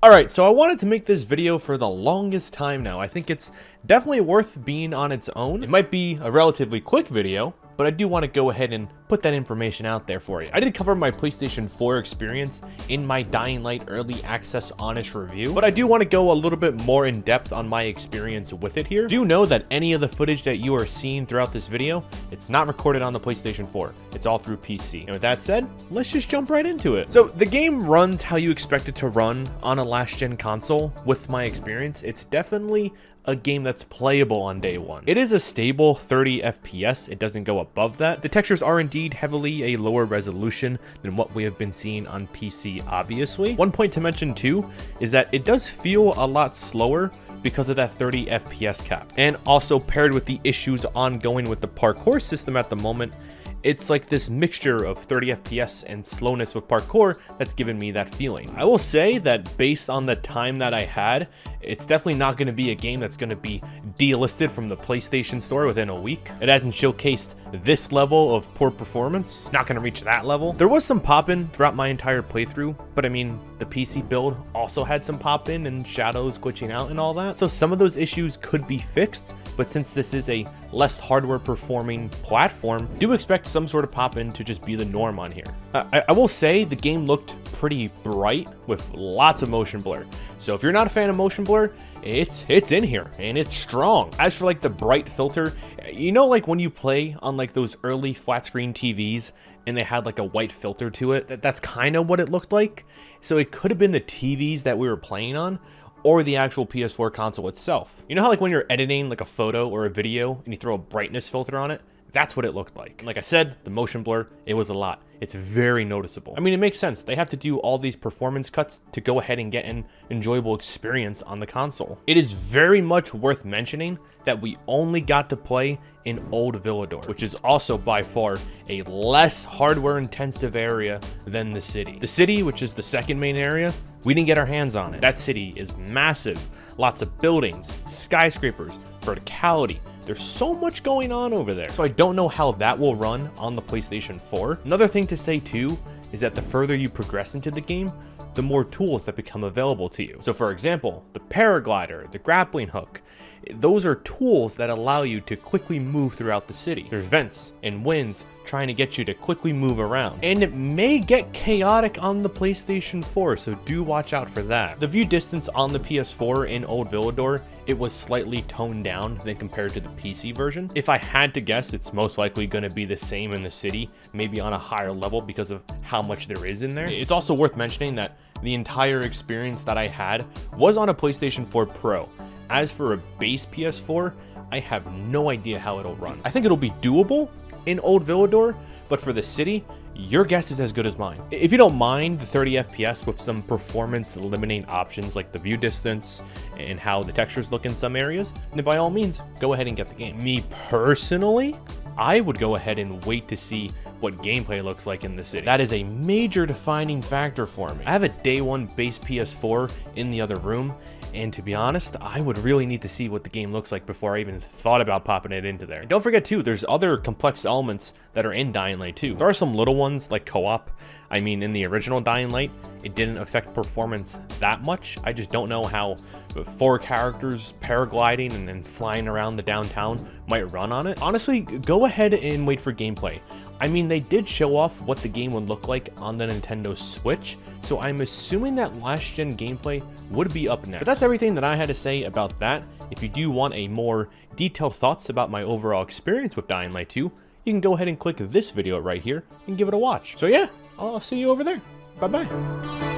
Alright, so I wanted to make this video for the longest time now. I think it's definitely worth being on its own. It might be a relatively quick video, but I do want to go ahead and put that information out there for you. I did cover my PlayStation 4 experience in my Dying Light Early Access Honest Review, but I do want to go a little bit more in depth on my experience with it here. Do know that any of the footage that you are seeing throughout this video, it's not recorded on the PlayStation 4. It's all through PC. And with that said, let's just jump right into it. So the game runs how you expect it to run on a last-gen console. With my experience, it's definitely a game that's playable on day one. It is a stable 30 FPS, it doesn't go above that. The textures are indeed heavily a lower resolution than what we have been seeing on PC, obviously. One point to mention too is that it does feel a lot slower because of that 30 FPS cap. And also paired with the issues ongoing with the parkour system at the moment, it's like this mixture of 30 FPS and slowness with parkour that's given me that feeling. I will say that based on the time that I had, it's definitely not going to be a game that's going to be delisted from the PlayStation Store within a week. It hasn't showcased this level of poor performance. It's not going to reach that level. There was some pop-in throughout my entire playthrough, but I mean, the PC build also had some pop-in and shadows glitching out and all that. So some of those issues could be fixed, but since this is a less hardware performing platform, do expect some sort of pop-in to just be the norm on here. I will say the game looked pretty bright with lots of motion blur. So if you're not a fan of motion blur, it's in here and it's strong. As for like the bright filter, you know, like when you play on like those early flat screen TVs and they had like a white filter to it, that's kind of what it looked like. So it could have been the TVs that we were playing on, or the actual PS4 console itself. You know how like when you're editing like a photo or a video and you throw a brightness filter on it? That's what it looked like. Like I said, the motion blur, it was a lot. It's very noticeable. I mean, it makes sense. They have to do all these performance cuts to go ahead and get an enjoyable experience on the console. It is very much worth mentioning that we only got to play in Old Villador, which is also by far a less hardware intensive area than the city. The city, which is the second main area, we didn't get our hands on it. That city is massive. Lots of buildings, skyscrapers, verticality. There's so much going on over there. So I don't know how that will run on the PlayStation 4. Another thing to say too is that the further you progress into the game, the more tools that become available to you. So for example, the paraglider, the grappling hook, those are tools that allow you to quickly move throughout the city. There's vents and winds trying to get you to quickly move around. And it may get chaotic on the PlayStation 4, so do watch out for that. The view distance on the PS4 in Old Villador, it was slightly toned down than compared to the PC version. If I had to guess, it's most likely going to be the same in the city, maybe on a higher level because of how much there is in there. It's also worth mentioning that the entire experience that I had was on a PlayStation 4 Pro. As for a base PS4, I have no idea how it'll run. I think it'll be doable in Old Villador, but for the city, your guess is as good as mine. If you don't mind the 30 FPS with some performance limiting options like the view distance and how the textures look in some areas, then by all means, go ahead and get the game. Me personally, I would go ahead and wait to see what gameplay looks like in the city. That is a major defining factor for me. I have a day one base PS4 in the other room, and to be honest, I would really need to see what the game looks like before I even thought about popping it into there. And don't forget too, there's other complex elements that are in Dying Light 2. There are some little ones like co-op. I mean, in the original Dying Light, it didn't affect performance that much. I just don't know how 4 characters paragliding and then flying around the downtown might run on it. Honestly, go ahead and wait for gameplay. I mean, they did show off what the game would look like on the Nintendo Switch, so I'm assuming that last-gen gameplay would be up next. But that's everything that I had to say about that. If you do want a more detailed thoughts about my overall experience with Dying Light 2, you can go ahead and click this video right here and give it a watch. So yeah, I'll see you over there. Bye-bye.